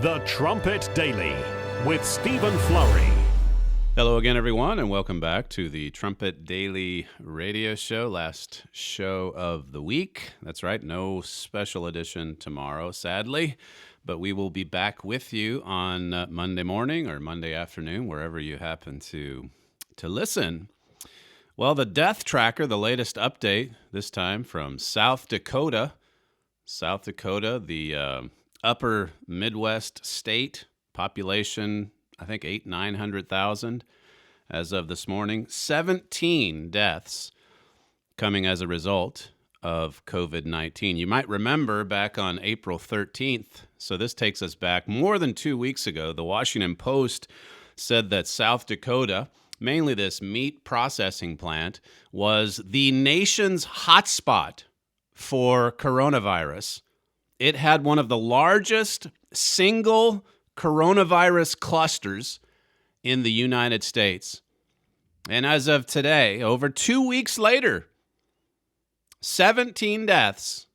The Trumpet Daily with Stephen Flurry. Hello again, everyone, and welcome back to the Trumpet Daily radio show, last show of the week. That's right, no special edition tomorrow, sadly, but we will be back with you on Monday morning or Monday afternoon, wherever you happen to listen. Well, the death tracker, the latest update, this time from South Dakota. South Dakota, the upper Midwest state, population, I think 900,000 as of this morning. 17 deaths coming as a result of COVID-19. You might remember back on April 13th, so this takes us back more than 2 weeks ago, the Washington Post said that South Dakota, mainly this meat processing plant, was the nation's hotspot for coronavirus. It had one of the largest single coronavirus clusters in the United States. And as of today, over 2 weeks later, 17 deaths.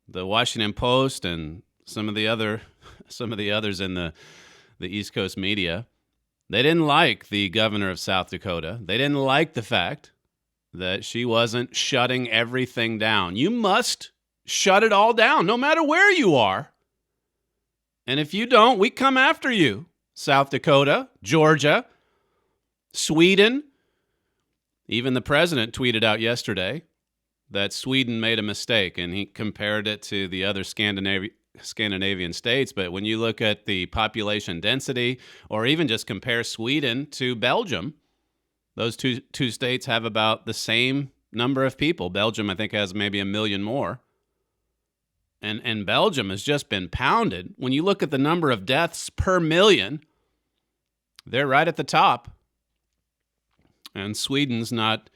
The Washington Post and some of the others in the East Coast media, they didn't like the governor of South Dakota. They didn't like the fact that she wasn't shutting everything down. You must shut it all down, no matter where you are. And if you don't, we come after you. South Dakota, Georgia, Sweden. Even the president tweeted out yesterday that Sweden made a mistake, and he compared it to the other Scandinavian states. But when you look at the population density, or even just compare Sweden to Belgium, those two states have about the same number of people. Belgium, I think, has maybe 1 million more. And Belgium has just been pounded. When you look at the number of deaths per million, they're right at the top. And Sweden's not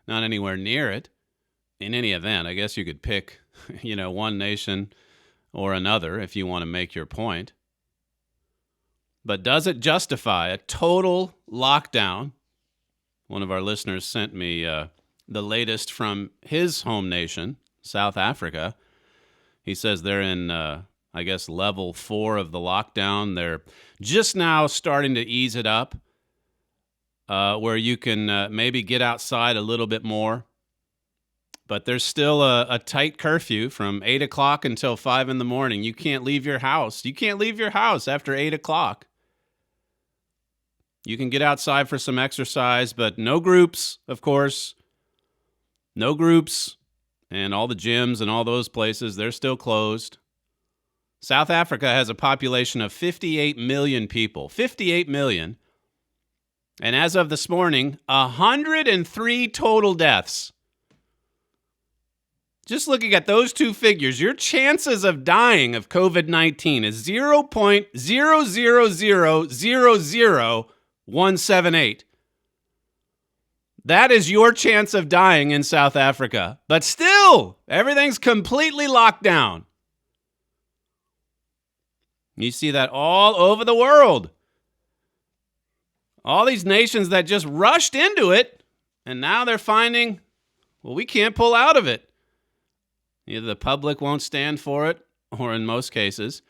anywhere near it. In any event, I guess you could pick, one nation or another if you want to make your point. But does it justify a total lockdown? One of our listeners sent me the latest from his home nation, South Africa. He says they're in, level 4 of the lockdown. They're just now starting to ease it up, where you can maybe get outside a little bit more. But there's still a tight curfew from 8 o'clock until 5 in the morning. You can't leave your house. You can't leave your house after 8 o'clock. You can get outside for some exercise, but no groups, of course. No groups. And all the gyms and all those places, they're still closed. South Africa has a population of 58 million people. 58 million. And as of this morning, 103 total deaths. Just looking at those two figures, your chances of dying of COVID-19 is 0.000000178. That is your chance of dying in South Africa. But still, everything's completely locked down. You see that all over the world. All these nations that just rushed into it, and now they're finding, we can't pull out of it. Either the public won't stand for it, or in most cases,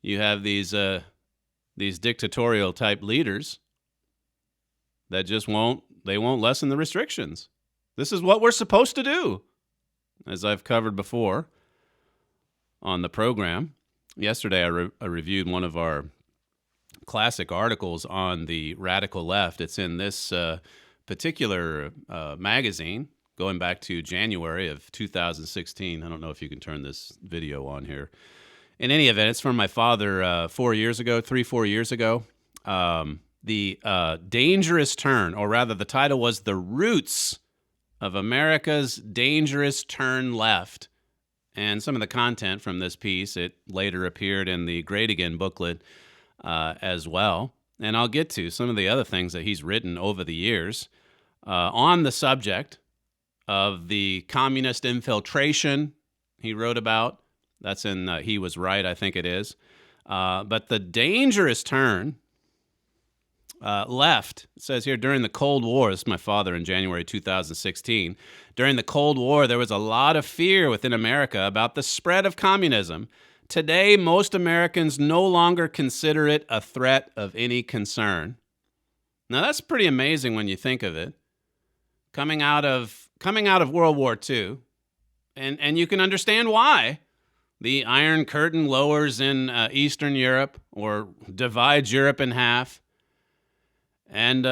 you have these dictatorial type leaders that just won't lessen the restrictions. This is what we're supposed to do. As I've covered before on the program, yesterday I reviewed one of our classic articles on the radical left. It's in this particular magazine going back to January of 2016. I don't know if you can turn this video on here. In any event, it's from my father 4 years ago, 4 years ago. The dangerous turn, or rather the title was The Roots of America's Dangerous Turn Left. And some of the content from this piece, it later appeared in the Great Again booklet as well. And I'll get to some of the other things that he's written over the years on the subject of the communist infiltration he wrote about. That's in He Was Right, I think it is. But the dangerous turn left. It says here, during the Cold War, this is my father in January 2016, during the Cold War, there was a lot of fear within America about the spread of communism. Today, most Americans no longer consider it a threat of any concern. Now, that's pretty amazing when you think of it. Coming out of World War II, and you can understand why. The Iron Curtain lowers in Eastern Europe, or divides Europe in half. And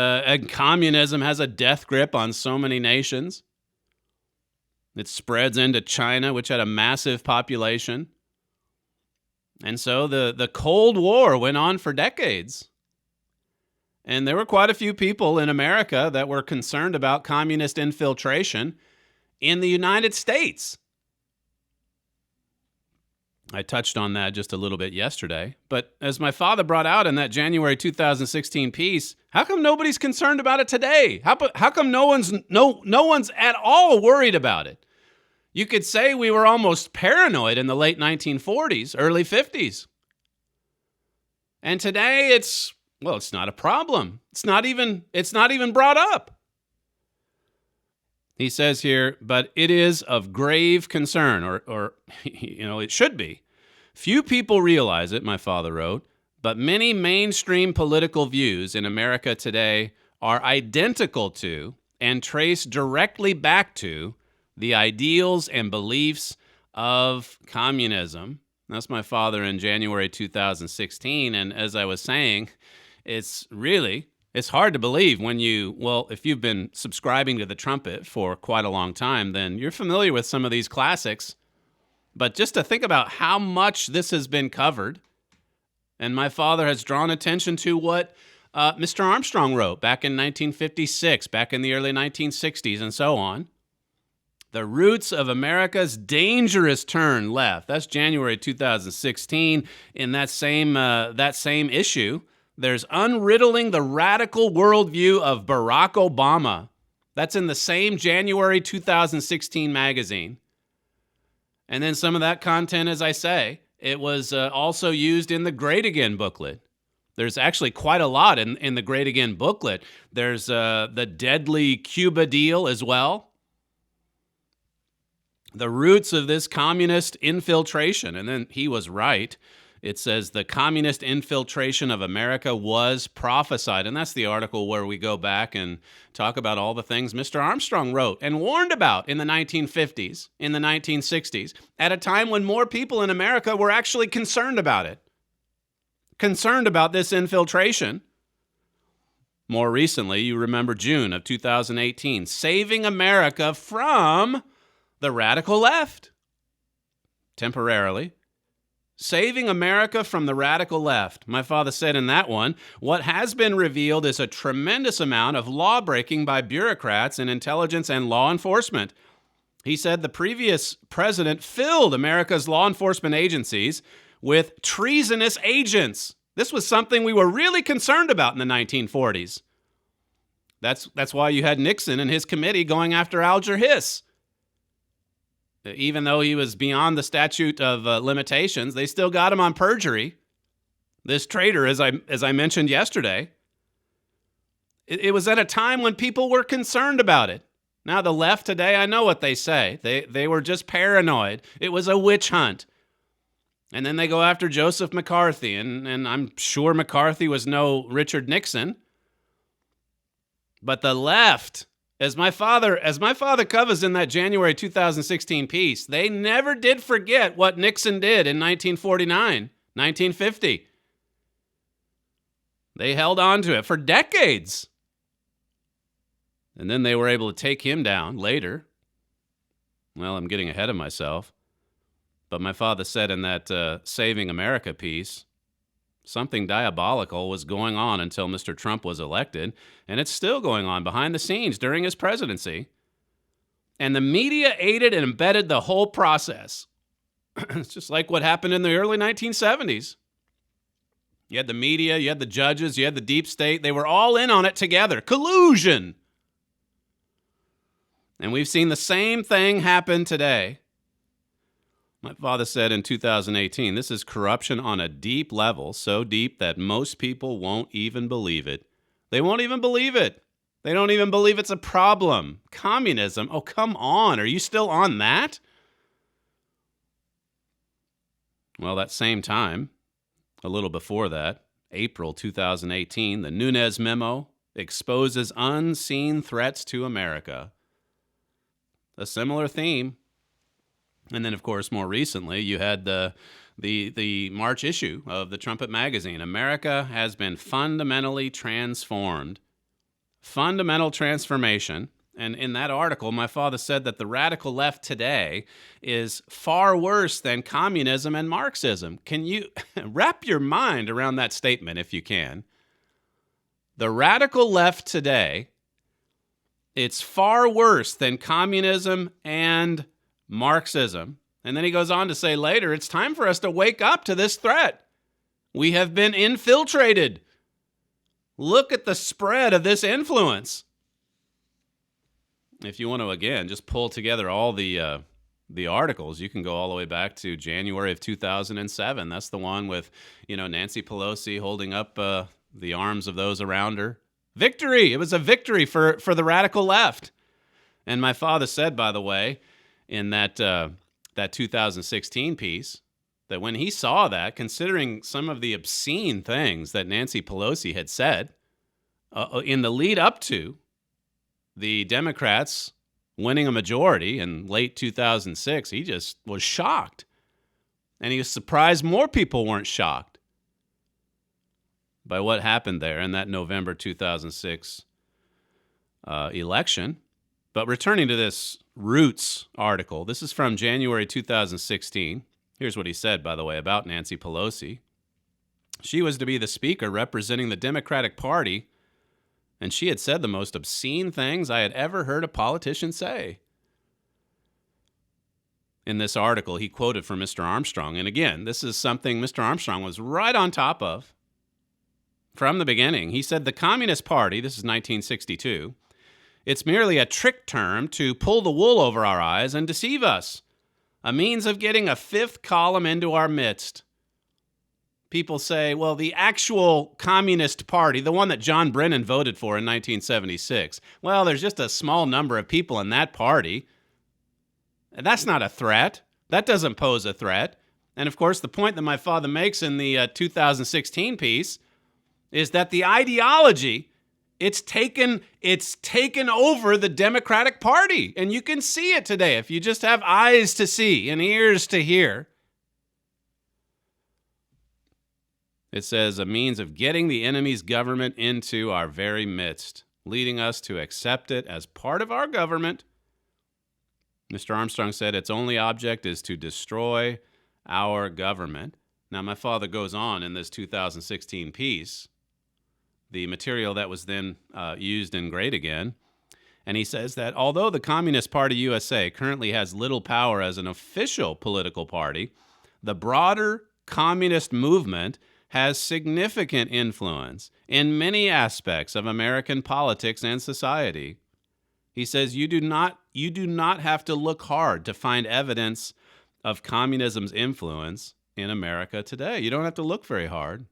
communism has a death grip on so many nations. It spreads into China, which had a massive population. And so the Cold War went on for decades. And there were quite a few people in America that were concerned about communist infiltration in the United States. I touched on that just a little bit yesterday. But as my father brought out in that January 2016 piece, how come nobody's concerned about it today? How come no one's at all worried about it? You could say we were almost paranoid in the late 1940s, early 50s. And today it's not a problem. It's not even brought up. He says here, but it is of grave concern, or it should be. Few people realize it, my father wrote, but many mainstream political views in America today are identical to and trace directly back to the ideals and beliefs of communism. That's my father in January 2016. And as I was saying, it's hard to believe when if you've been subscribing to the Trumpet for quite a long time, then you're familiar with some of these classics. But just to think about how much this has been covered, and my father has drawn attention to what Mr. Armstrong wrote back in 1956, back in the early 1960s, and so on. The roots of America's dangerous turn left. That's January 2016. In that same issue, there's unriddling the radical worldview of Barack Obama. That's in the same January 2016 magazine. And then some of that content, as I say, it was also used in the Great Again booklet. There's actually quite a lot in the Great Again booklet. There's the deadly Cuba deal as well. The roots of this communist infiltration, and then he was right. It says the communist infiltration of America was prophesied. And that's the article where we go back and talk about all the things Mr. Armstrong wrote and warned about in the 1950s, in the 1960s, at a time when more people in America were actually concerned about it. Concerned about this infiltration. More recently, you remember June of 2018, saving America from the radical left. Temporarily. Saving America from the radical left. My father said in that one, what has been revealed is a tremendous amount of law-breaking by bureaucrats in intelligence and law enforcement. He said the previous president filled America's law enforcement agencies with treasonous agents. This was something we were really concerned about in the 1940s. That's why you had Nixon and his committee going after Alger Hiss. Even though he was beyond the statute of limitations, they still got him on perjury. This traitor, as I mentioned yesterday, it was at a time when people were concerned about it. Now, the left today, I know what they say. They were just paranoid. It was a witch hunt. And then they go after Joseph McCarthy, and I'm sure McCarthy was no Richard Nixon. But the left, as my father covers in that January 2016 piece, they never did forget what Nixon did in 1949, 1950. They held on to it for decades. And then they were able to take him down later. Well, I'm getting ahead of myself. But my father said in that Saving America piece, something diabolical was going on until Mr. Trump was elected, and it's still going on behind the scenes during his presidency. And the media aided and embedded the whole process. It's just like what happened in the early 1970s. You had the media, you had the judges, you had the deep state. They were all in on it together. Collusion! And we've seen the same thing happen today. My father said in 2018, this is corruption on a deep level, so deep that most people won't even believe it. They won't even believe it. They don't even believe it's a problem. Communism? Oh, come on. Are you still on that? Well, that same time, a little before that, April 2018, the Nunes memo exposes unseen threats to America. A similar theme. And then, of course, more recently, you had the March issue of the Trumpet magazine. America has been fundamentally transformed. Fundamental transformation. And in that article, my father said that the radical left today is far worse than communism and Marxism. Can you wrap your mind around that statement if you can? The radical left today, it's far worse than communism and Marxism. And then he goes on to say later, it's time for us to wake up to this threat. We have been infiltrated. Look at the spread of this influence. If you want to, again, just pull together all the articles, you can go all the way back to January of 2007. That's the one with, Nancy Pelosi holding up the arms of those around her. Victory! It was a victory for the radical left. And my father said, by the way, in that 2016 piece, that when he saw that, considering some of the obscene things that Nancy Pelosi had said in the lead up to the Democrats winning a majority in late 2006, he just was shocked. And he was surprised more people weren't shocked by what happened there in that November 2006 election. But returning to this Roots article, this is from January 2016. Here's what he said, by the way, about Nancy Pelosi. She was to be the speaker representing the Democratic Party, and she had said the most obscene things I had ever heard a politician say. In this article, he quoted from Mr. Armstrong. And again, this is something Mr. Armstrong was right on top of from the beginning. He said the Communist Party, this is 1962, it's merely a trick term to pull the wool over our eyes and deceive us, a means of getting a fifth column into our midst. People say, well, the actual Communist Party, the one that John Brennan voted for in 1976, well, there's just a small number of people in that party. That's not a threat. That doesn't pose a threat. And of course, the point that my father makes in the 2016 piece is that the ideology, it's taken over the Democratic Party. And you can see it today if you just have eyes to see and ears to hear. It says, a means of getting the enemy's government into our very midst, leading us to accept it as part of our government. Mr. Armstrong said its only object is to destroy our government. Now, my father goes on in this 2016 piece, the material that was then used in Great Again, and he says that although the Communist Party USA currently has little power as an official political party, the broader communist movement has significant influence in many aspects of American politics and society. He says you do not have to look hard to find evidence of communism's influence in America today. You don't have to look very hard.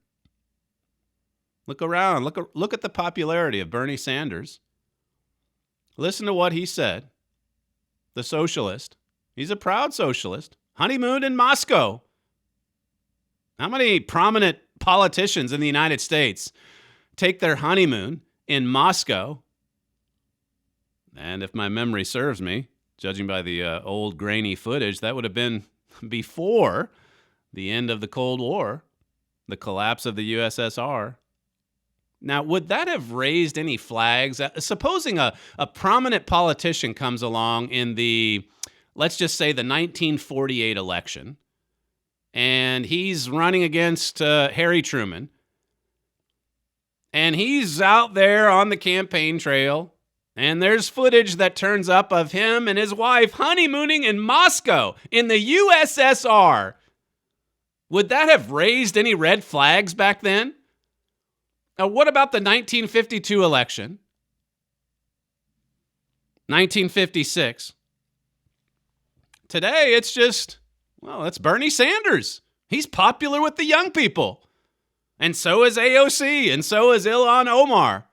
Look around. Look at the popularity of Bernie Sanders. Listen to what he said. The socialist. He's a proud socialist. Honeymooned in Moscow. How many prominent politicians in the United States take their honeymoon in Moscow? And if my memory serves me, judging by the old grainy footage, that would have been before the end of the Cold War, the collapse of the USSR. Now, would that have raised any flags? Supposing a prominent politician comes along in the, let's just say, the 1948 election, and he's running against Harry Truman, and he's out there on the campaign trail, and there's footage that turns up of him and his wife honeymooning in Moscow in the USSR. Would that have raised any red flags back then? Now, what about the 1952 election? 1956. Today, it's just, well, it's Bernie Sanders. He's popular with the young people. And so is AOC, and so is Ilhan Omar.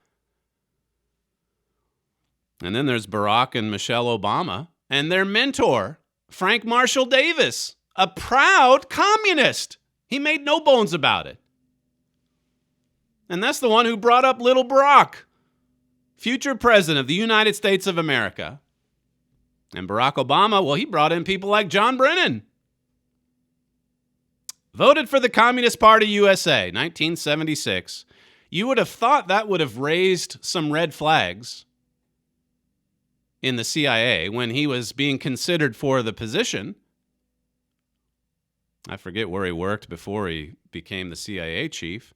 And then there's Barack and Michelle Obama, and their mentor, Frank Marshall Davis, a proud communist. He made no bones about it. And that's the one who brought up little Barack, future president of the United States of America. And Barack Obama, well, he brought in people like John Brennan. Voted for the Communist Party USA, 1976. You would have thought that would have raised some red flags in the CIA when he was being considered for the position. I forget where he worked before he became the CIA chief,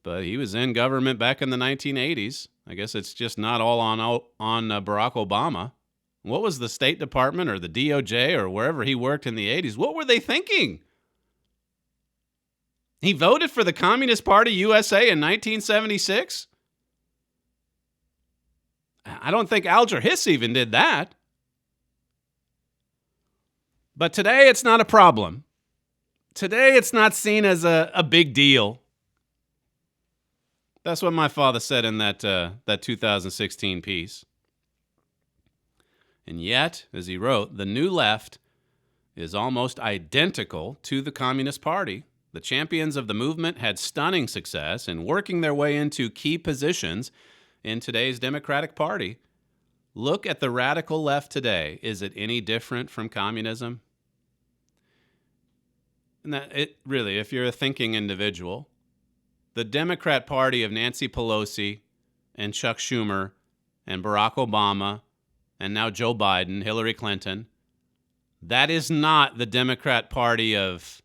but he was in government back in the 1980s. I guess it's just not all on Barack Obama. What was the State Department or the DOJ or wherever he worked in the 80s? What were they thinking? He voted for the Communist Party USA in 1976? I don't think Alger Hiss even did that. But today it's not a problem. Today it's not seen as a big deal. That's what my father said in that 2016 piece. And yet, as he wrote, the new left is almost identical to the Communist Party. The champions of the movement had stunning success in working their way into key positions in today's Democratic Party. Look at the radical left today. Is it any different from communism? And that it really, if you're a thinking individual, the Democrat Party of Nancy Pelosi and Chuck Schumer and Barack Obama and now Joe Biden, Hillary Clinton, that is not the Democrat Party of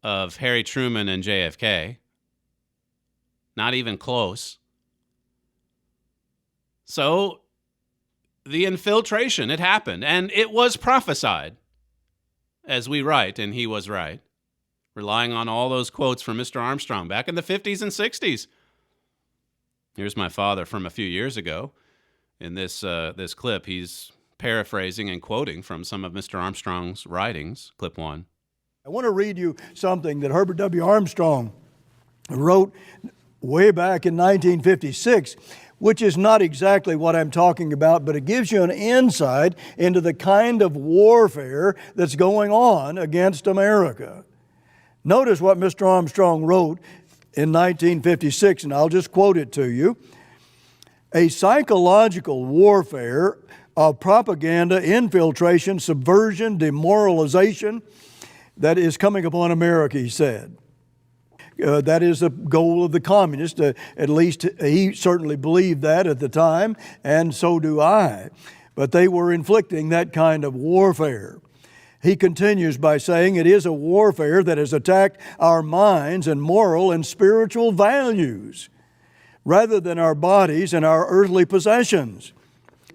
Harry Truman and JFK. Not even close. So the infiltration, it happened, and it was prophesied, as we write, and he was right, relying on all those quotes from Mr. Armstrong back in the 50s and 60s. Here's my father from a few years ago. In this clip, he's paraphrasing and quoting from some of Mr. Armstrong's writings. Clip 1. I want to read you something that Herbert W. Armstrong wrote way back in 1956, which is not exactly what I'm talking about, but it gives you an insight into the kind of warfare that's going on against America. Notice what Mr. Armstrong wrote in 1956, and I'll just quote it to you. A psychological warfare of propaganda, infiltration, subversion, demoralization that is coming upon America, he said. That is the goal of the communists. At least he certainly believed that at the time, and so do I. But they were inflicting that kind of warfare. He continues by saying it is a warfare that has attacked our minds and moral and spiritual values, rather than our bodies and our earthly possessions.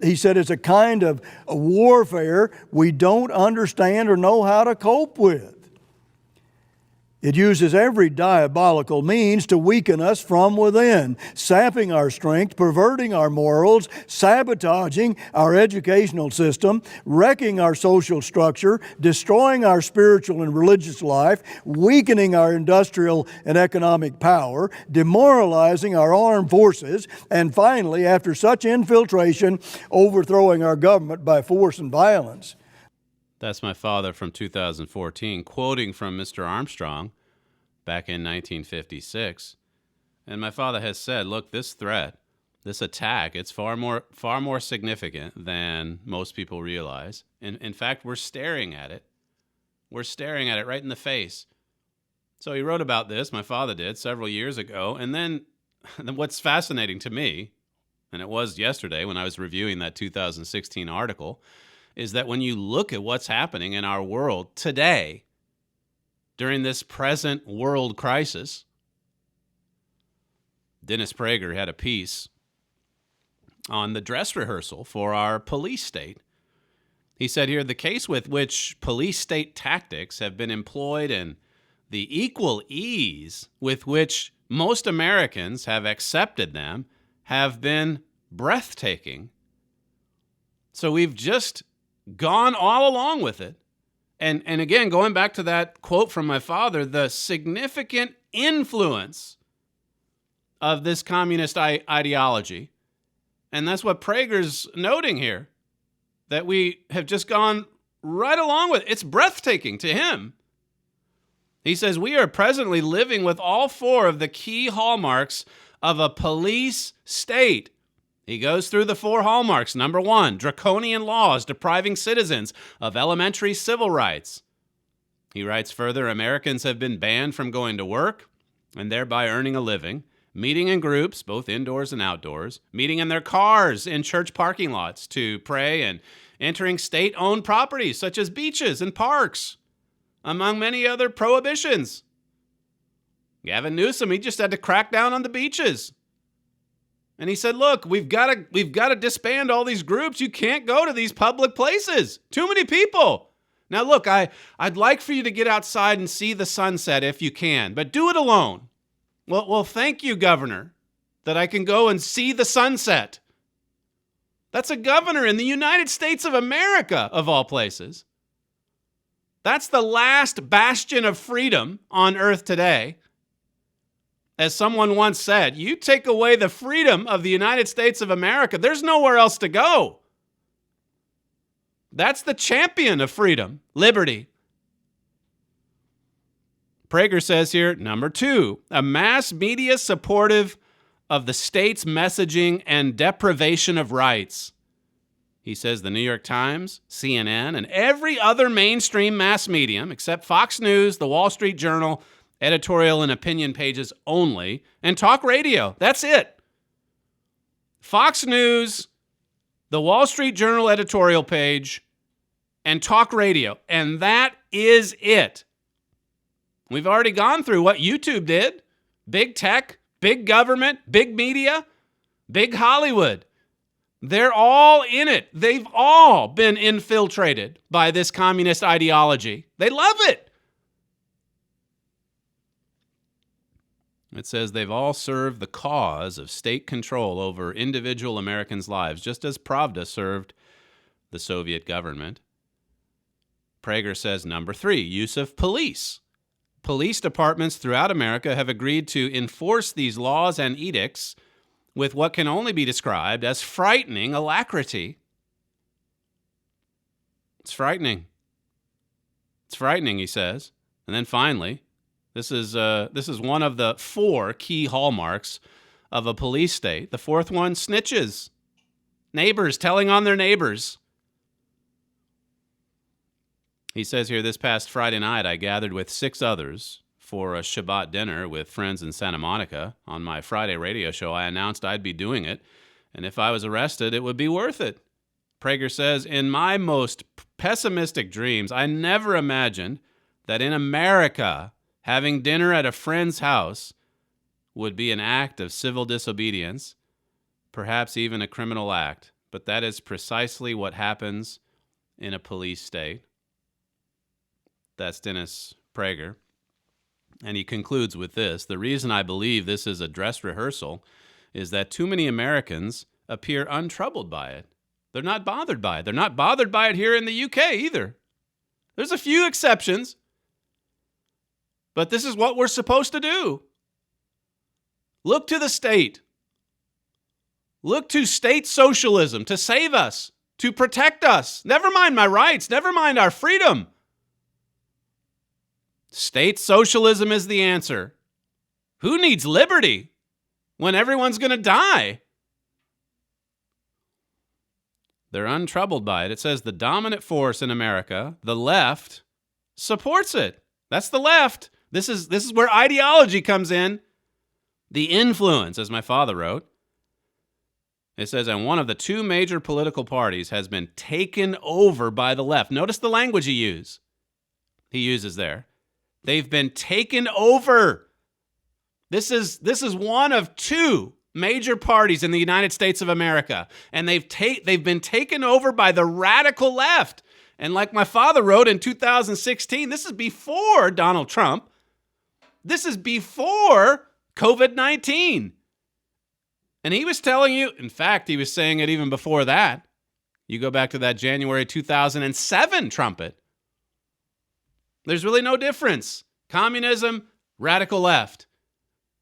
He said it's a kind of warfare we don't understand or know how to cope with. It uses every diabolical means to weaken us from within, sapping our strength, perverting our morals, sabotaging our educational system, wrecking our social structure, destroying our spiritual and religious life, weakening our industrial and economic power, demoralizing our armed forces, and finally, after such infiltration, overthrowing our government by force and violence. That's my father from 2014, quoting from Mr. Armstrong back in 1956. And my father has said, look, this threat, this attack, it's far more significant than most people realize. In fact, we're staring at it. We're staring at it right in the face. So he wrote about this, my father did, several years ago. And then what's fascinating to me, and it was yesterday when I was reviewing that 2016 article, is that when you look at what's happening in our world today, during this present world crisis, Dennis Prager had a piece on the dress rehearsal for our police state. He said here, the case with which police state tactics have been employed and the equal ease with which most Americans have accepted them have been breathtaking. So we've just gone all along with it. And again, going back to that quote from my father, the significant influence of this communist ideology. And that's what Prager's noting here, that we have just gone right along with it. It's breathtaking to him. He says, we are presently living with all four of the key hallmarks of a police state. He goes through the four hallmarks. Number one, draconian laws depriving citizens of elementary civil rights. He writes further, Americans have been banned from going to work and thereby earning a living, meeting in groups, both indoors and outdoors, meeting in their cars in church parking lots to pray, and entering state-owned properties such as beaches and parks, among many other prohibitions. Gavin Newsom, he just had to crack down on the beaches. And he said, look, we've got to disband all these groups. You can't go to these public places. Too many people. Now, look, I'd like for you to get outside and see the sunset if you can, but do it alone. Well, thank you, Governor, that I can go and see the sunset. That's a governor in the United States of America, of all places. That's the last bastion of freedom on earth today. As someone once said, you take away the freedom of the United States of America, there's nowhere else to go. That's the champion of freedom, liberty. Prager says here, number two, a mass media supportive of the state's messaging and deprivation of rights. He says the New York Times, CNN, and every other mainstream mass medium, except Fox News, the Wall Street Journal, editorial and opinion pages only, and talk radio. That's it. Fox News, the Wall Street Journal editorial page, and talk radio. And that is it. We've already gone through what YouTube did. Big tech, big government, big media, big Hollywood. They're all in it. They've all been infiltrated by this communist ideology. They love it. It says they've all served the cause of state control over individual Americans' lives, just as Pravda served the Soviet government. Prager says, number three, use of police. Police departments throughout America have agreed to enforce these laws and edicts with what can only be described as frightening alacrity. It's frightening. It's frightening, he says. And then finally, this is one of the four key hallmarks of a police state. The fourth one, snitches. Neighbors telling on their neighbors. He says here, this past Friday night, I gathered with 6 others for a Shabbat dinner with friends in Santa Monica. On my Friday radio show, I announced I'd be doing it, and if I was arrested, it would be worth it. Prager says, in my most pessimistic dreams, I never imagined that in America, having dinner at a friend's house would be an act of civil disobedience, perhaps even a criminal act. But that is precisely what happens in a police state. That's Dennis Prager. And he concludes with this. The reason I believe this is a dress rehearsal is that too many Americans appear untroubled by it. They're not bothered by it. They're not bothered by it here in the UK either. There's a few exceptions. But this is what we're supposed to do. Look to the state. Look to state socialism to save us, to protect us. Never mind my rights. Never mind our freedom. State socialism is the answer. Who needs liberty when everyone's going to die? They're untroubled by it. It says the dominant force in America, the left, supports it. That's the left. This is where ideology comes in. The influence, as my father wrote. It says, and one of the 2 major political parties has been taken over by the left. Notice the language he uses there. They've been taken over. This is one of 2 major parties in the United States of America, and they've been taken over by the radical left. And like my father wrote in 2016, this is before Donald Trump. This is before COVID-19. And he was telling you, in fact, he was saying it even before that. You go back to that January 2007 trumpet. There's really no difference. Communism, radical left.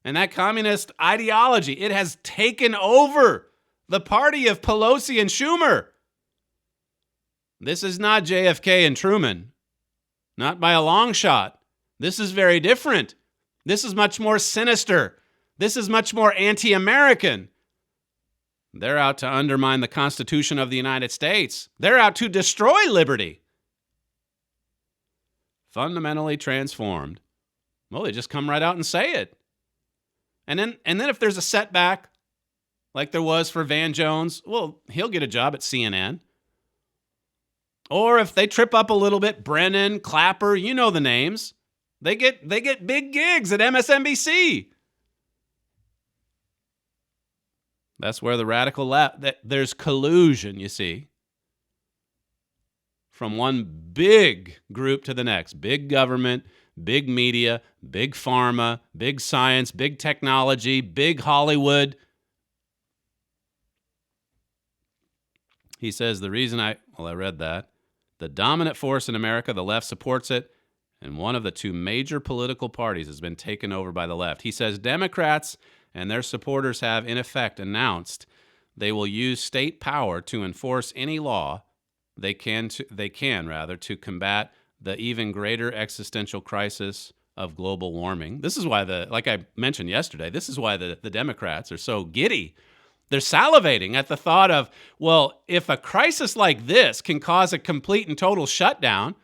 And that communist ideology, it has taken over the party of Pelosi and Schumer. This is not JFK and Truman. Not by a long shot. This is very different. This is much more sinister. This is much more anti-American. They're out to undermine the Constitution of the United States. They're out to destroy liberty. Fundamentally transformed. Well, they just come right out and say it. And then if there's a setback, like there was for Van Jones, well, he'll get a job at CNN. Or if they trip up a little bit, Brennan, Clapper, you know the names. They get big gigs at MSNBC. That's where the radical left, there's collusion, you see, from one big group to the next. Big government, big media, big pharma, big science, big technology, big Hollywood. He says the reason I read that. The dominant force in America, the left supports it, and one of the two major political parties has been taken over by the left. He says Democrats and their supporters have, in effect, announced they will use state power to enforce any law they can to combat the even greater existential crisis of global warming. This is why like I mentioned yesterday, this is why the Democrats are so giddy. They're salivating at the thought of, well, if a crisis like this can cause a complete and total shutdown,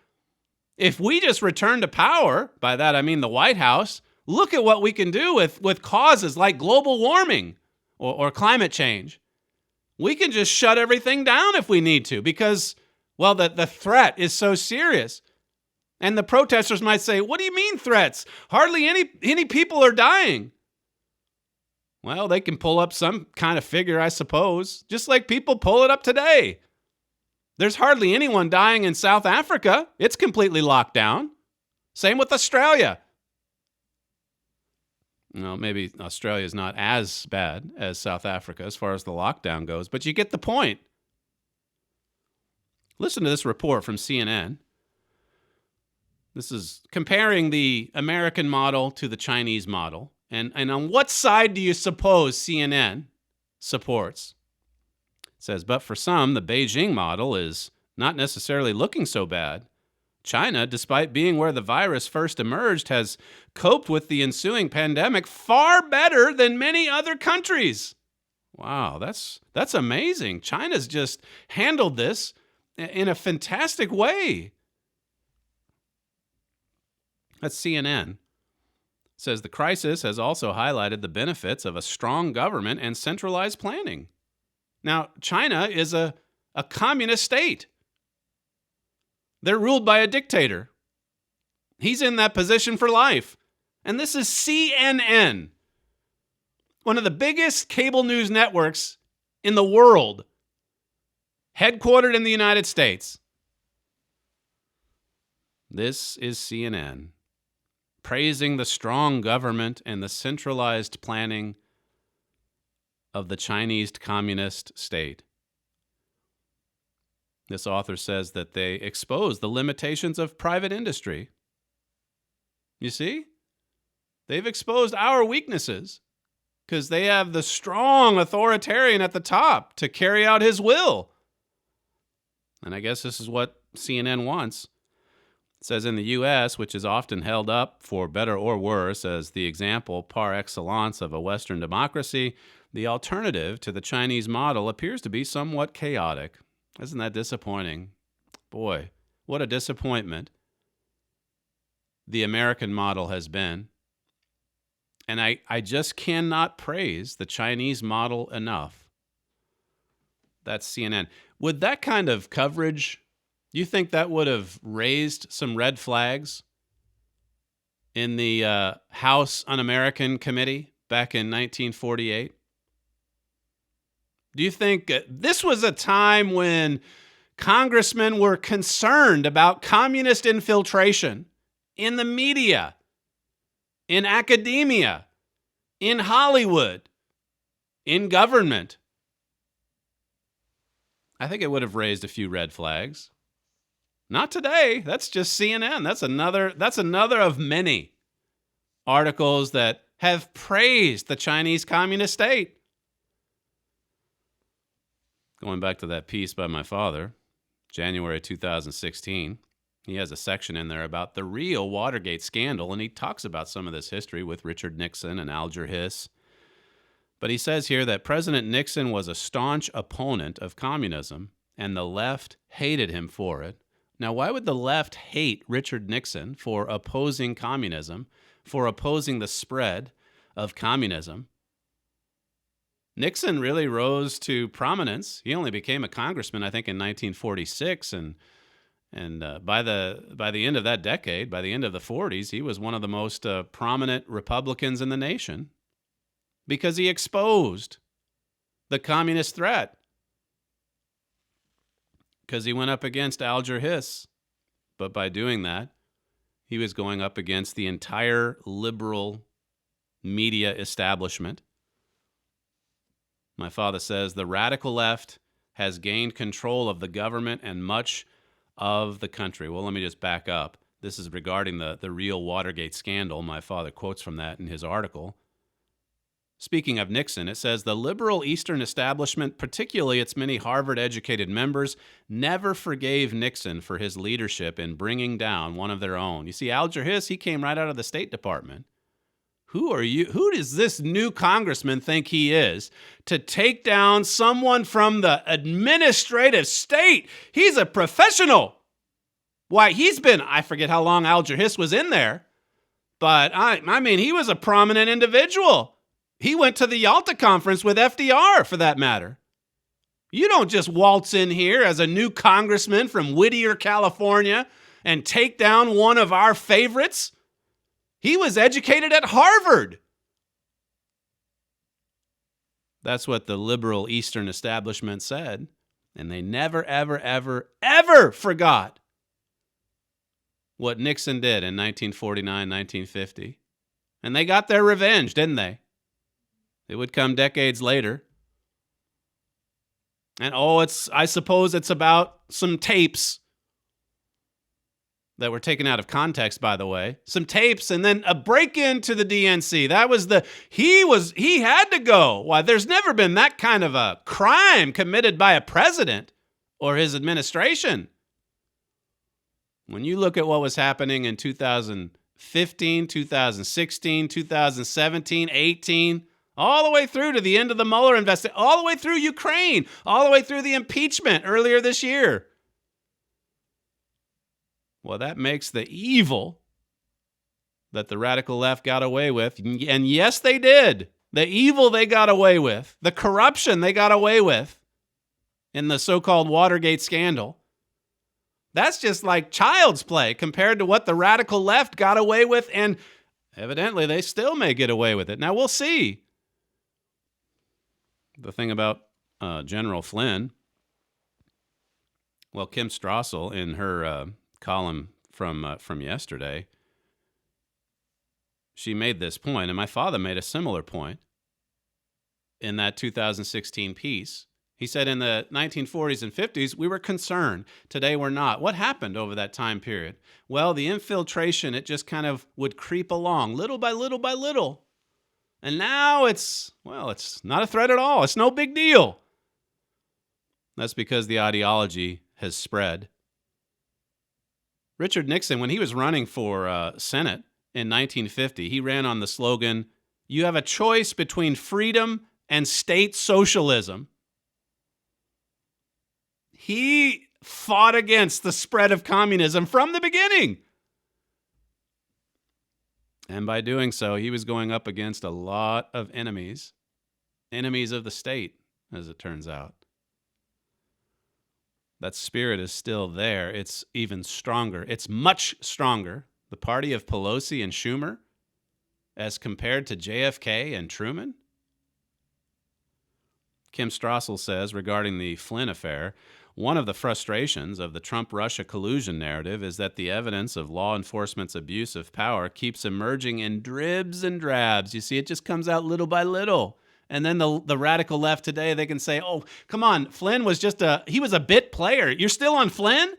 if we just return to power, by that I mean the White House, look at what we can do with causes like global warming or climate change. We can just shut everything down if we need to because, well, the threat is so serious. And the protesters might say, what do you mean threats? Hardly any people are dying. Well, they can pull up some kind of figure, I suppose, just like people pull it up today. There's hardly anyone dying in South Africa. It's completely locked down. Same with Australia. Well, maybe Australia is not as bad as South Africa as far as the lockdown goes, but you get the point. Listen to this report from CNN. This is comparing the American model to the Chinese model. And on what side do you suppose CNN supports? It says, but for some, the Beijing model is not necessarily looking so bad. China, despite being where the virus first emerged, has coped with the ensuing pandemic far better than many other countries. Wow, that's amazing. China's just handled this in a fantastic way. That's CNN. Says the crisis has also highlighted the benefits of a strong government and centralized planning. Now, China is a communist state. They're ruled by a dictator. He's in that position for life. And this is CNN, one of the biggest cable news networks in the world, headquartered in the United States. This is CNN. Praising the strong government and the centralized planning of the Chinese communist state. This author says that they expose the limitations of private industry. You see? They've exposed our weaknesses because they have the strong authoritarian at the top to carry out his will. And I guess this is what CNN wants. It says in the U.S., which is often held up, for better or worse, as the example par excellence of a Western democracy, the alternative to the Chinese model appears to be somewhat chaotic. Isn't that disappointing? Boy, what a disappointment the American model has been. And I just cannot praise the Chinese model enough. That's CNN. Would that kind of coverage, you think that would have raised some red flags in the House Un-American Committee back in 1948? Do you think this was a time when congressmen were concerned about communist infiltration in the media, in academia, in Hollywood, in government? I think it would have raised a few red flags. Not today. That's just CNN. That's another of many articles that have praised the Chinese Communist state. Going back to that piece by my father, January 2016. He has a section in there about the real Watergate scandal, and he talks about some of this history with Richard Nixon and Alger Hiss. But he says here that President Nixon was a staunch opponent of communism, and the left hated him for it. Now, why would the left hate Richard Nixon for opposing communism, for opposing the spread of communism? Nixon really rose to prominence. He only became a congressman, I think, in 1946, and by the end of that decade, by the end of the 40s, he was one of the most prominent Republicans in the nation because he exposed the communist threat, because he went up against Alger Hiss. But by doing that, he was going up against the entire liberal media establishment. My father says the radical left has gained control of the government and much of the country. Well, let me just back up. This is regarding the real Watergate scandal. My father quotes from that in his article. Speaking of Nixon, it says the liberal Eastern establishment, particularly its many Harvard-educated members, never forgave Nixon for his leadership in bringing down one of their own. You see, Alger Hiss, he came right out of the State Department. Who are you? Who does this new congressman think he is to take down someone from the administrative state? He's a professional. Why, he's been, I forget how long Alger Hiss was in there, but I mean, he was a prominent individual. He went to the Yalta Conference with FDR, for that matter. You don't just waltz in here as a new congressman from Whittier, California, and take down one of our favorites. He was educated at Harvard. That's what the liberal Eastern establishment said. And they never, ever, ever, ever forgot what Nixon did in 1949, 1950. And they got their revenge, didn't they? It would come decades later. And I suppose it's about some tapes that were taken out of context, by the way. Some tapes and then a break-in to the DNC. That was he had to go. Why, there's never been that kind of a crime committed by a president or his administration. When you look at what was happening in 2015, 2016, 2017, 18, all the way through to the end of the Mueller investigation, all the way through Ukraine, all the way through the impeachment earlier this year. Well, that makes the evil that the radical left got away with, and yes, they did, the evil they got away with, the corruption they got away with in the so-called Watergate scandal, that's just like child's play compared to what the radical left got away with, and evidently they still may get away with it. Now, we'll see. The thing about General Flynn, well, Kim Strassel, in her column from yesterday, she made this point, and my father made a similar point in that 2016 piece. He said in the 1940s and 50s, we were concerned. Today, we're not. What happened over that time period? Well, the infiltration, it just kind of would creep along little by little by little. And now it's not a threat at all. It's no big deal. That's because the ideology has spread. Richard Nixon, when he was running for Senate in 1950, he ran on the slogan, "You have a choice between freedom and state socialism." He fought against the spread of communism from the beginning. And by doing so, he was going up against a lot of enemies of the state, as it turns out. That spirit is still there. It's even stronger. It's much stronger. The party of Pelosi and Schumer, as compared to JFK and Truman. Kim Strassel says regarding the Flynn affair, one of the frustrations of the Trump-Russia collusion narrative is that the evidence of law enforcement's abuse of power keeps emerging in dribs and drabs. You see, it just comes out little by little. And then the radical left today, they can say, oh, come on, Flynn was he was a bit player. You're still on Flynn?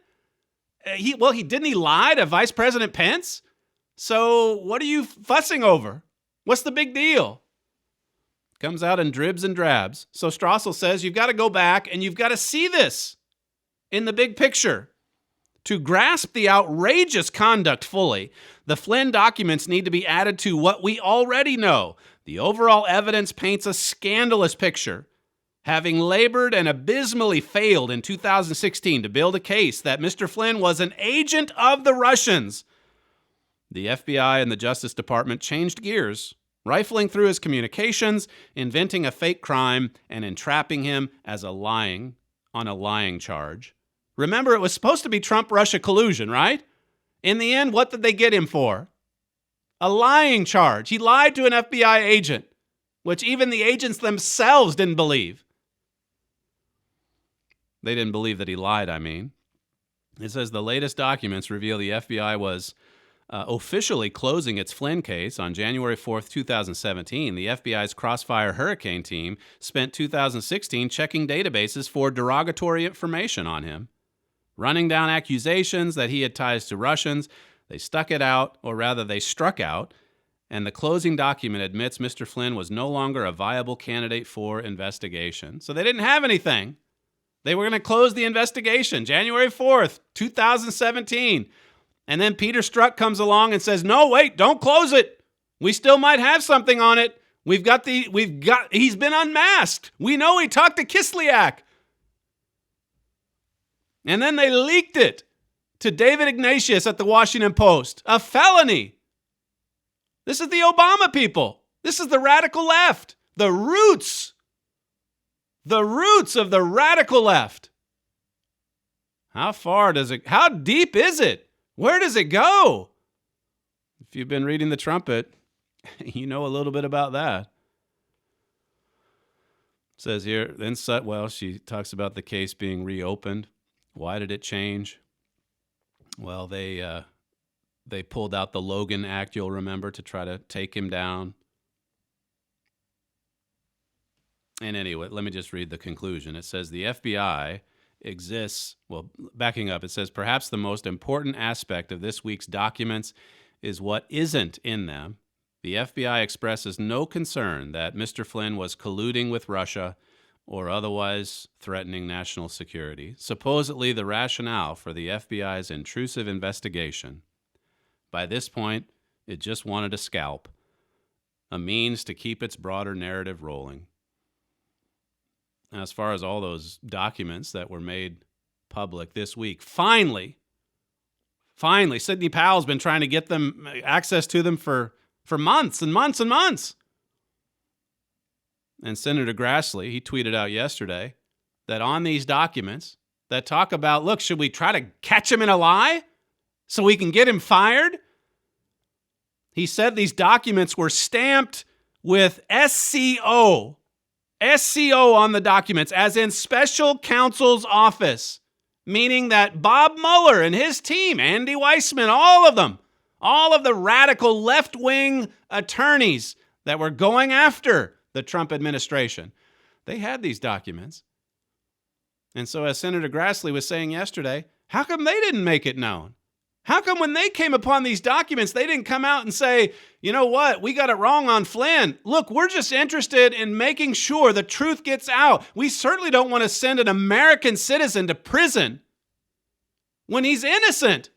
Didn't he lie to Vice President Pence? So what are you fussing over? What's the big deal? Comes out in dribs and drabs. So Strassel says you've got to go back and you've got to see this in the big picture. To grasp the outrageous conduct fully, the Flynn documents need to be added to what we already know. The overall evidence paints a scandalous picture. Having labored and abysmally failed in 2016 to build a case that Mr. Flynn was an agent of the Russians, the FBI and the Justice Department changed gears, rifling through his communications, inventing a fake crime, and entrapping him on a lying charge. Remember, it was supposed to be Trump-Russia collusion, right? In the end, what did they get him for? A lying charge. He lied to an FBI agent, which even the agents themselves didn't believe. They didn't believe that he lied, I mean. It says the latest documents reveal the FBI was officially closing its Flynn case on January 4th, 2017. The FBI's Crossfire Hurricane team spent 2016 checking databases for derogatory information on him, running down accusations that he had ties to Russians. They struck out, and the closing document admits Mr. Flynn was no longer a viable candidate for investigation. So they didn't have anything. They were going to close the investigation January 4th, 2017. And then Peter Strzok comes along and says, no, wait, don't close it. We still might have something on it. He's been unmasked. We know he talked to Kislyak. And then they leaked it to David Ignatius at the Washington Post. A felony. This is the Obama people. This is the radical left. The roots of the radical left. How deep is it? Where does it go? If you've been reading the Trumpet, you know a little bit about that. It says here, then she talks about the case being reopened. Why did it change? Well, they pulled out the Logan Act, you'll remember, to try to take him down. And anyway, let me just read the conclusion. It says the FBI exists, backing up, it says perhaps the most important aspect of this week's documents is what isn't in them. The FBI expresses no concern that Mr. Flynn was colluding with Russia or otherwise threatening national security. Supposedly the rationale for the FBI's intrusive investigation. By this point, it just wanted a scalp, a means to keep its broader narrative rolling. As far as all those documents that were made public this week, finally, Sidney Powell's been trying to get them access to them for months and months and months. And Senator Grassley, he tweeted out yesterday that on these documents that talk about, look, should we try to catch him in a lie so we can get him fired? He said these documents were stamped with SCO on the documents, as in Special Counsel's Office, meaning that Bob Mueller and his team, Andy Weissman, all of them, all of the radical left-wing attorneys that were going after the Trump administration, they had these documents. And so as Senator Grassley was saying yesterday, how come they didn't make it known? How come when they came upon these documents, they didn't come out and say, you know what, we got it wrong on Flynn. Look, we're just interested in making sure the truth gets out. We certainly don't want to send an American citizen to prison when he's innocent.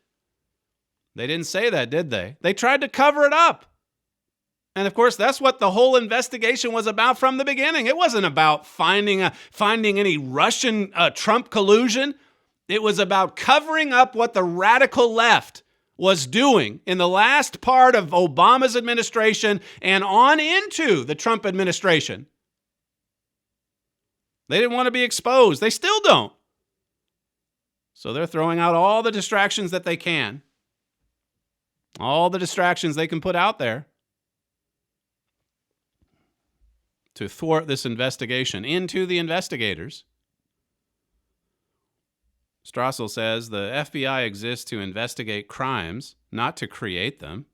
They didn't say that, did they? They tried to cover it up. And of course, that's what the whole investigation was about from the beginning. It wasn't about finding any Russian Trump collusion. It was about covering up what the radical left was doing in the last part of Obama's administration and on into the Trump administration. They didn't want to be exposed. They still don't. So they're throwing out all the distractions that they can. All the distractions they can put out there to thwart this investigation into the investigators. Strassel says the FBI exists to investigate crimes, not to create them.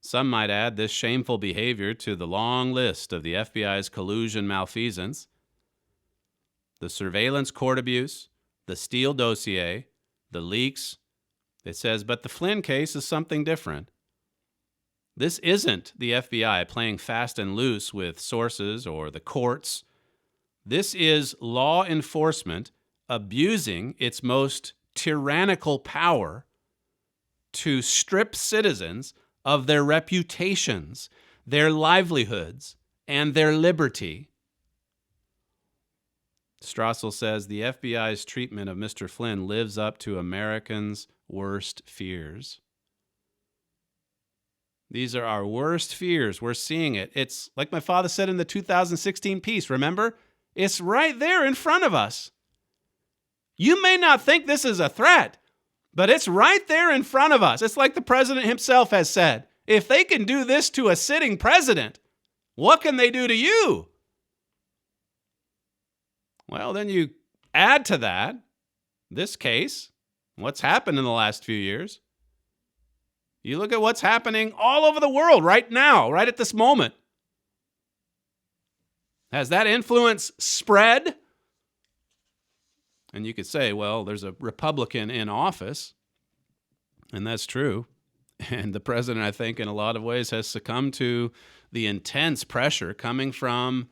Some might add this shameful behavior to the long list of the FBI's collusion malfeasance. The surveillance court abuse, the Steele dossier, the leaks. It says, but the Flynn case is something different. This isn't the FBI playing fast and loose with sources or the courts. This is law enforcement abusing its most tyrannical power to strip citizens of their reputations, their livelihoods, and their liberty. Strassel says the FBI's treatment of Mr. Flynn lives up to Americans' worst fears. These are our worst fears. We're seeing it. It's like my father said in the 2016 piece, remember? It's right there in front of us. You may not think this is a threat, but it's right there in front of us. It's like the president himself has said. If they can do this to a sitting president, what can they do to you? Well, then you add to that this case, what's happened in the last few years. You look at what's happening all over the world right now, right at this moment. Has that influence spread? And you could say, well, there's a Republican in office, and that's true. And the president, I think, in a lot of ways has succumbed to the intense pressure coming from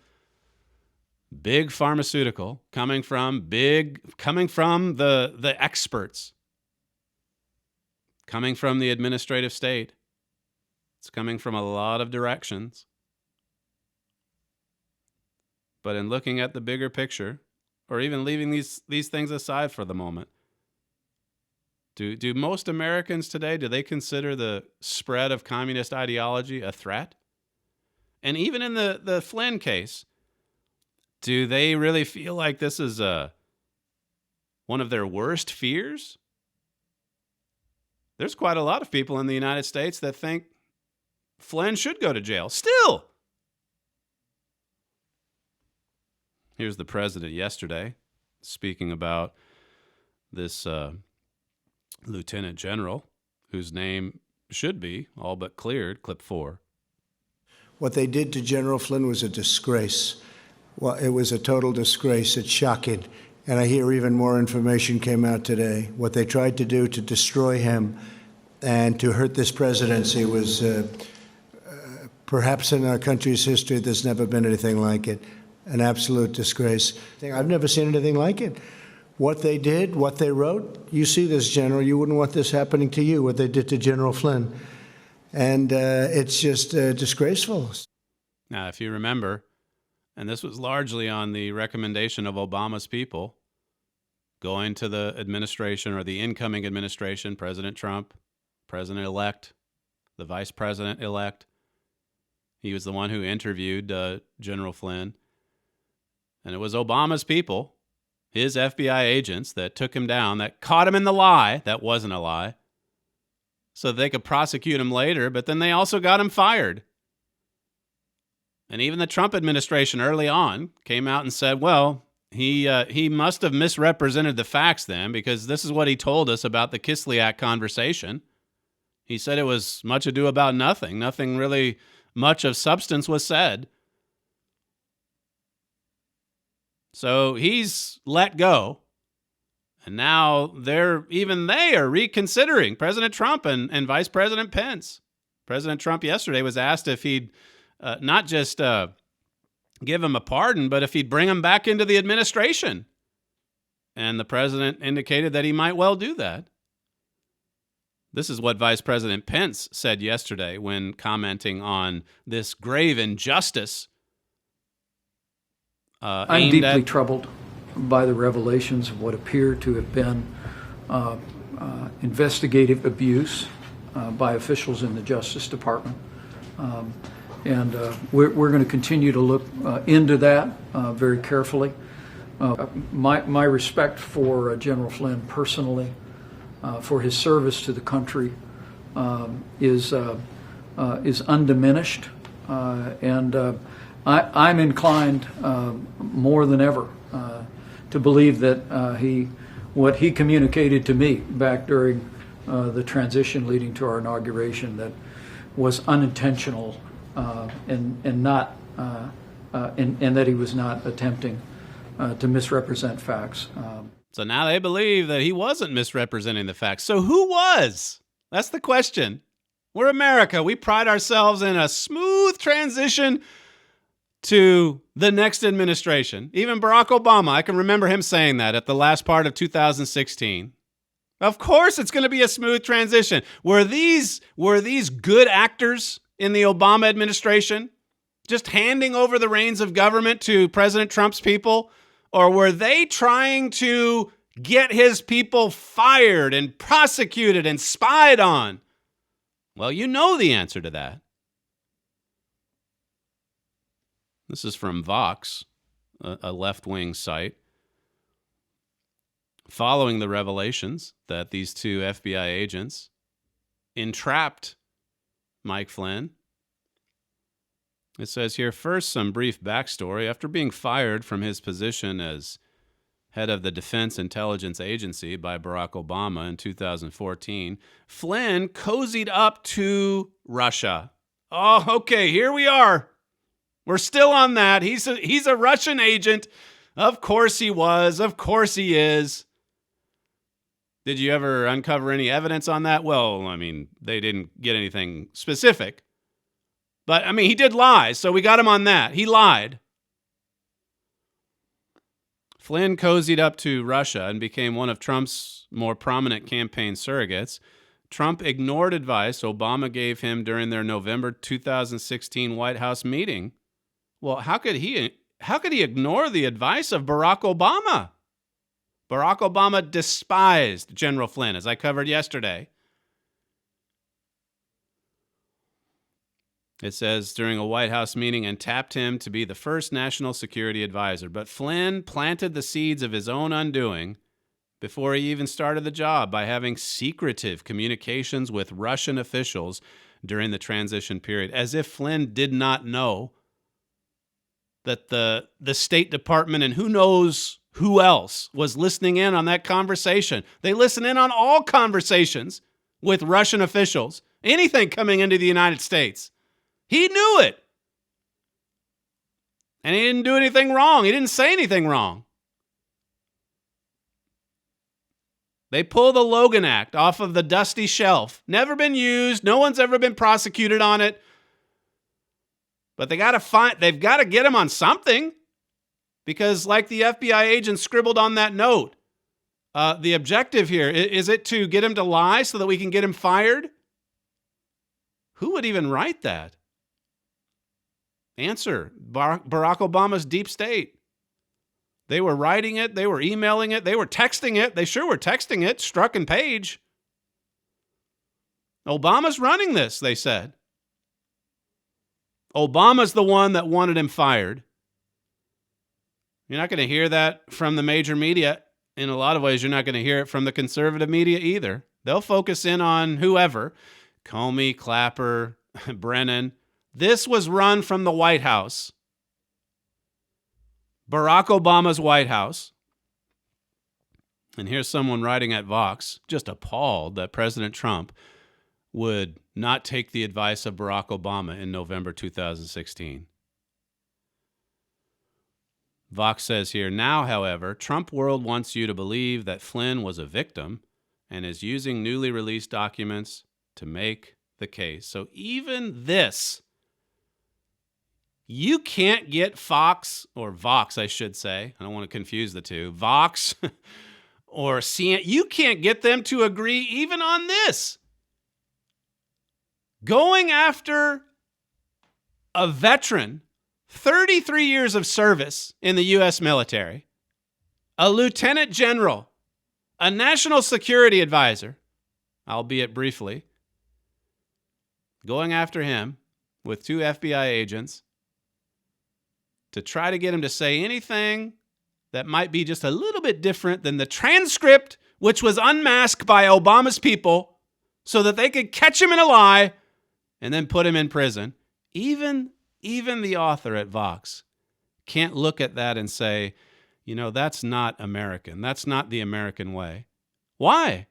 big pharmaceutical, coming from the experts, coming from the administrative state. It's coming from a lot of directions. But in looking at the bigger picture, or even leaving these things aside for the moment, do most Americans today, do they consider the spread of communist ideology a threat? And even in the Flynn case, do they really feel like this is one of their worst fears? There's quite a lot of people in the United States that think Flynn should go to jail. Still! Here's the president yesterday speaking about this lieutenant general whose name should be all but cleared, clip 4. What they did to General Flynn was a disgrace. Well, it was a total disgrace. It's shocking. And I hear even more information came out today. What they tried to do to destroy him and to hurt this presidency was perhaps in our country's history, there's never been anything like it. An absolute disgrace. I've never seen anything like it. What they did, what they wrote, you see this, General, you wouldn't want this happening to you, what they did to General Flynn. And it's just disgraceful. Now, if you remember, and this was largely on the recommendation of Obama's people, going to the administration or the incoming administration, President Trump, President-elect, the Vice President-elect. He was the one who interviewed General Flynn. And it was Obama's people, his FBI agents, that took him down, that caught him in the lie. That wasn't a lie. So they could prosecute him later, but then they also got him fired. And even the Trump administration early on came out and said, well, he must have misrepresented the facts then, because this is what he told us about the Kislyak conversation. He said it was much ado about nothing. Nothing really much of substance was said. So he's let go. And now they are reconsidering, President Trump and Vice President Pence. President Trump yesterday was asked if he'd not just give him a pardon, but if he'd bring him back into the administration. And the president indicated that he might well do that. This is what Vice President Pence said yesterday when commenting on this grave injustice. I'm deeply troubled by the revelations of what appear to have been investigative abuse by officials in the Justice Department. And we're going to continue to look into that very carefully. My respect for General Flynn personally, for his service to the country, is undiminished, and I'm inclined more than ever to believe that what he communicated to me back during the transition leading to our inauguration, that was unintentional and not and that he was not attempting to misrepresent facts. So now they believe that he wasn't misrepresenting the facts. So who was? That's the question. We're America. We pride ourselves in a smooth transition to the next administration. Even Barack Obama, I can remember him saying that at the last part of 2016. Of course it's going to be a smooth transition. Were these good actors in the Obama administration just handing over the reins of government to President Trump's people? Or were they trying to get his people fired and prosecuted and spied on? Well, you know the answer to that. This is from Vox, a left-wing site. Following the revelations that these two FBI agents entrapped Mike Flynn, it says here, first, some brief backstory. After being fired from his position as head of the Defense Intelligence Agency by Barack Obama in 2014, Flynn cozied up to Russia. Oh, okay, here we are. We're still on that. He's a Russian agent. Of course he was. Of course he is. Did you ever uncover any evidence on that? Well, I mean, they didn't get anything specific. But, I mean, he did lie, so we got him on that. He lied. Flynn cozied up to Russia and became one of Trump's more prominent campaign surrogates. Trump ignored advice Obama gave him during their November 2016 White House meeting. Well, how could he ignore the advice of Barack Obama? Barack Obama despised General Flynn, as I covered yesterday. It says, during a White House meeting, and tapped him to be the first national security advisor. But Flynn planted the seeds of his own undoing before he even started the job by having secretive communications with Russian officials during the transition period, as if Flynn did not know that the State Department and who knows who else was listening in on that conversation. They listen in on all conversations with Russian officials, anything coming into the United States. He knew it. And he didn't do anything wrong. He didn't say anything wrong. They pull the Logan Act off of the dusty shelf. Never been used. No one's ever been prosecuted on it. But they've got to get him on something. Because like the FBI agent scribbled on that note, the objective here, is it to get him to lie so that we can get him fired? Who would even write that? Answer, Barack Obama's deep state. They were writing it. They were emailing it. They were texting it. They sure were texting it, Strzok and Page. Obama's running this, they said. Obama's the one that wanted him fired. You're not going to hear that from the major media. In a lot of ways, you're not going to hear it from the conservative media either. They'll focus in on whoever. Comey, Clapper, Brennan. This was run from the White House. Barack Obama's White House. And here's someone writing at Vox, just appalled that President Trump would not take the advice of Barack Obama in November 2016. Vox says here, now, however, Trump world wants you to believe that Flynn was a victim and is using newly released documents to make the case. So even this, you can't get Fox, or Vox, I should say. I don't want to confuse the two. Vox or CNN, you can't get them to agree even on this. Going after a veteran, 33 years of service in the U.S. military, a lieutenant general, a national security advisor, albeit briefly, going after him with two FBI agents to try to get him to say anything that might be just a little bit different than the transcript, which was unmasked by Obama's people so that they could catch him in a lie and then put him in prison. Even the author at Vox can't look at that and say, you know, that's not American. That's not the American way. Why?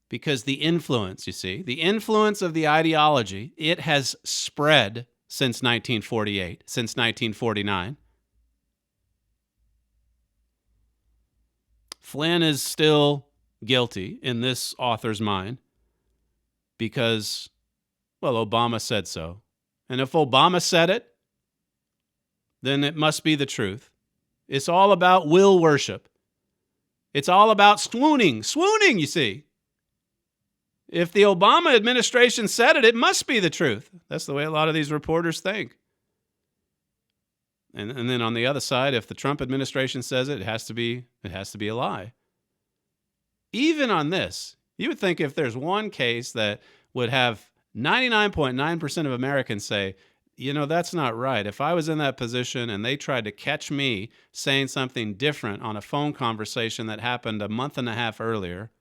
Because the influence, you see, the influence of the ideology, it has spread since 1948, since 1949. Flynn is still guilty in this author's mind because, well, Obama said so. And if Obama said it, then it must be the truth. It's all about will worship. It's all about swooning, you see. If the Obama administration said it, it must be the truth. That's the way a lot of these reporters think. And then on the other side, if the Trump administration says it, it has to be a lie. Even on this, you would think if there's one case that would have 99.9% of Americans say, that's not right. If I was in that position and they tried to catch me saying something different on a phone conversation that happened a month and a half earlier,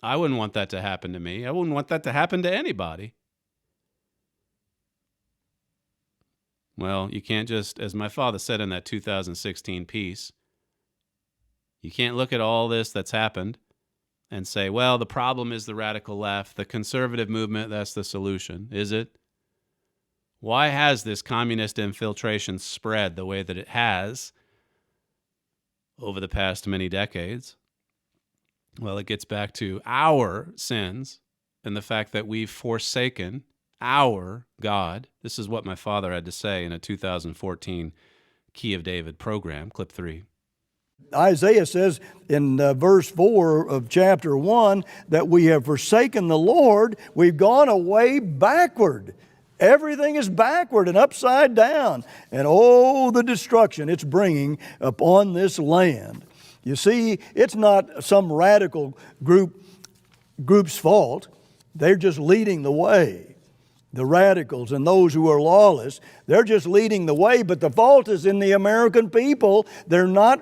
I wouldn't want that to happen to me. I wouldn't want that to happen to anybody. Well, you can't just, as my father said in that 2016 piece, you can't look at all this that's happened and say, well, the problem is the radical left, the conservative movement, that's the solution. Is it? Why has this communist infiltration spread the way that it has over the past many decades? Well, it gets back to our sins and the fact that we've forsaken our God. This is what my father had to say in a 2014 Key of David program, clip 3. Isaiah says in verse 4 of chapter 1 that we have forsaken the Lord. We've gone away backward. Everything is backward and upside down. And oh, the destruction it's bringing upon this land. You see, it's not some radical group's fault. They're just leading the way. The radicals and those who are lawless, they're just leading the way, but the fault is in the American people. They're not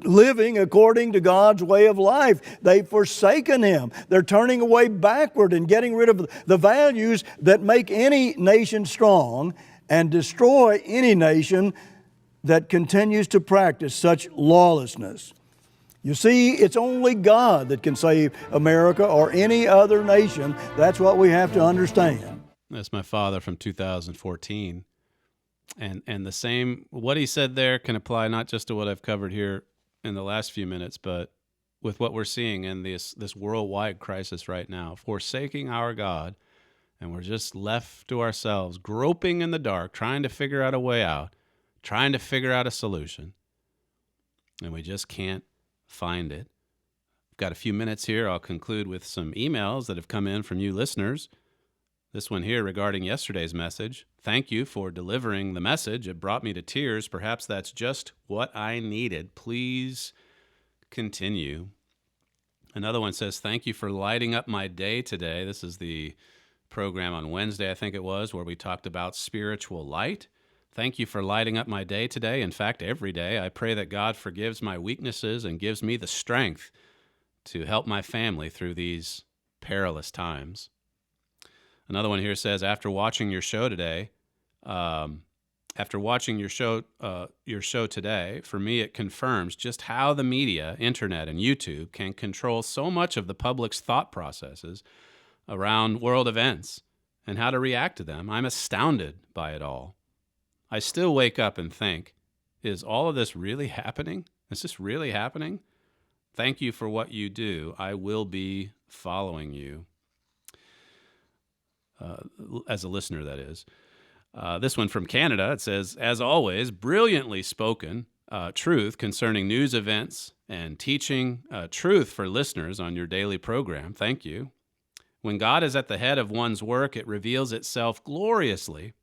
living according to God's way of life. They've forsaken Him. They're turning away backward and getting rid of the values that make any nation strong and destroy any nation that continues to practice such lawlessness. You see, it's only God that can save America or any other nation. That's what we have to understand. That's my father from 2014. And the same, what he said there can apply not just to what I've covered here in the last few minutes, but with what we're seeing in this worldwide crisis right now, forsaking our God, and we're just left to ourselves, groping in the dark, trying to figure out a way out, trying to figure out a solution, and we just can't find it. I've got a few minutes here. I'll conclude with some emails that have come in from you listeners. This one here regarding yesterday's message. Thank you for delivering the message. It brought me to tears. Perhaps that's just what I needed. Please continue. Another one says, thank you for lighting up my day today. This is the program on Wednesday, I think it was, where we talked about spiritual light. Thank you for lighting up my day today. In fact, every day, I pray that God forgives my weaknesses and gives me the strength to help my family through these perilous times. Another one here says, after watching your show today, for me it confirms just how the media, internet, and YouTube can control so much of the public's thought processes around world events and how to react to them. I'm astounded by it all. I still wake up and think, is all of this really happening? Is this really happening? Thank you for what you do. I will be following you. As a listener, that is. This one from Canada, it says, as always, brilliantly spoken truth concerning news events and teaching truth for listeners on your daily program. Thank you. When God is at the head of one's work, it reveals itself gloriously.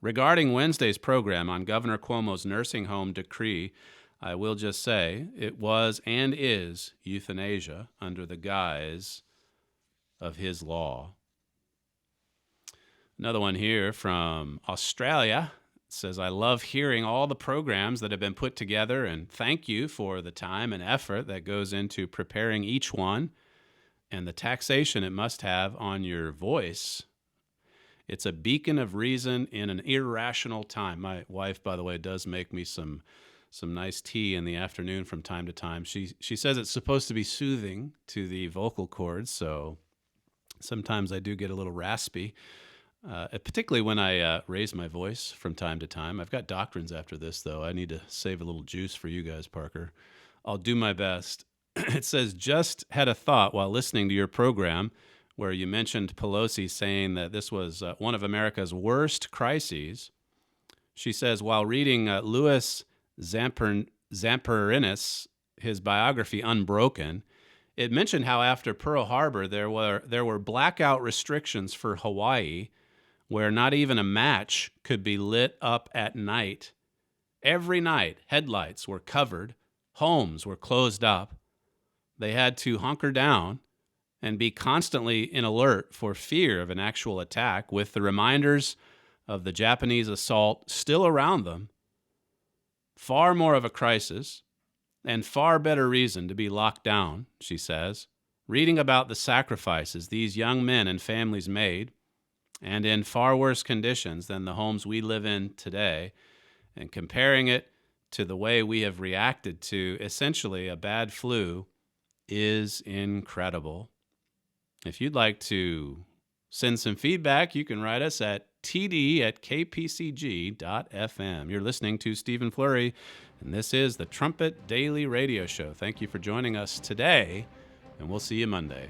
Regarding Wednesday's program on Governor Cuomo's nursing home decree, I will just say it was and is euthanasia under the guise of his law. Another one here from Australia says, I love hearing all the programs that have been put together, and thank you for the time and effort that goes into preparing each one and the taxation it must have on your voice. It's a beacon of reason in an irrational time. My wife, by the way, does make me some nice tea in the afternoon from time to time. She says it's supposed to be soothing to the vocal cords, so sometimes I do get a little raspy. Particularly when I raise my voice from time to time. I've got doctrines after this, though. I need to save a little juice for you guys, Parker. I'll do my best. It says, just had a thought while listening to your program where you mentioned Pelosi saying that this was one of America's worst crises. She says, while reading Louis Zamperinus, his biography Unbroken, it mentioned how after Pearl Harbor there were blackout restrictions for Hawaii, where not even a match could be lit up at night. Every night, headlights were covered, homes were closed up. They had to hunker down and be constantly in alert for fear of an actual attack, with the reminders of the Japanese assault still around them. Far more of a crisis, and far better reason to be locked down, she says, reading about the sacrifices these young men and families made, and in far worse conditions than the homes we live in today, and comparing it to the way we have reacted to essentially a bad flu is incredible. If you'd like to send some feedback, you can write us at td@kpcg.fm. You're listening to Stephen Flurry, and this is the Trumpet Daily Radio Show. Thank you for joining us today, and we'll see you Monday.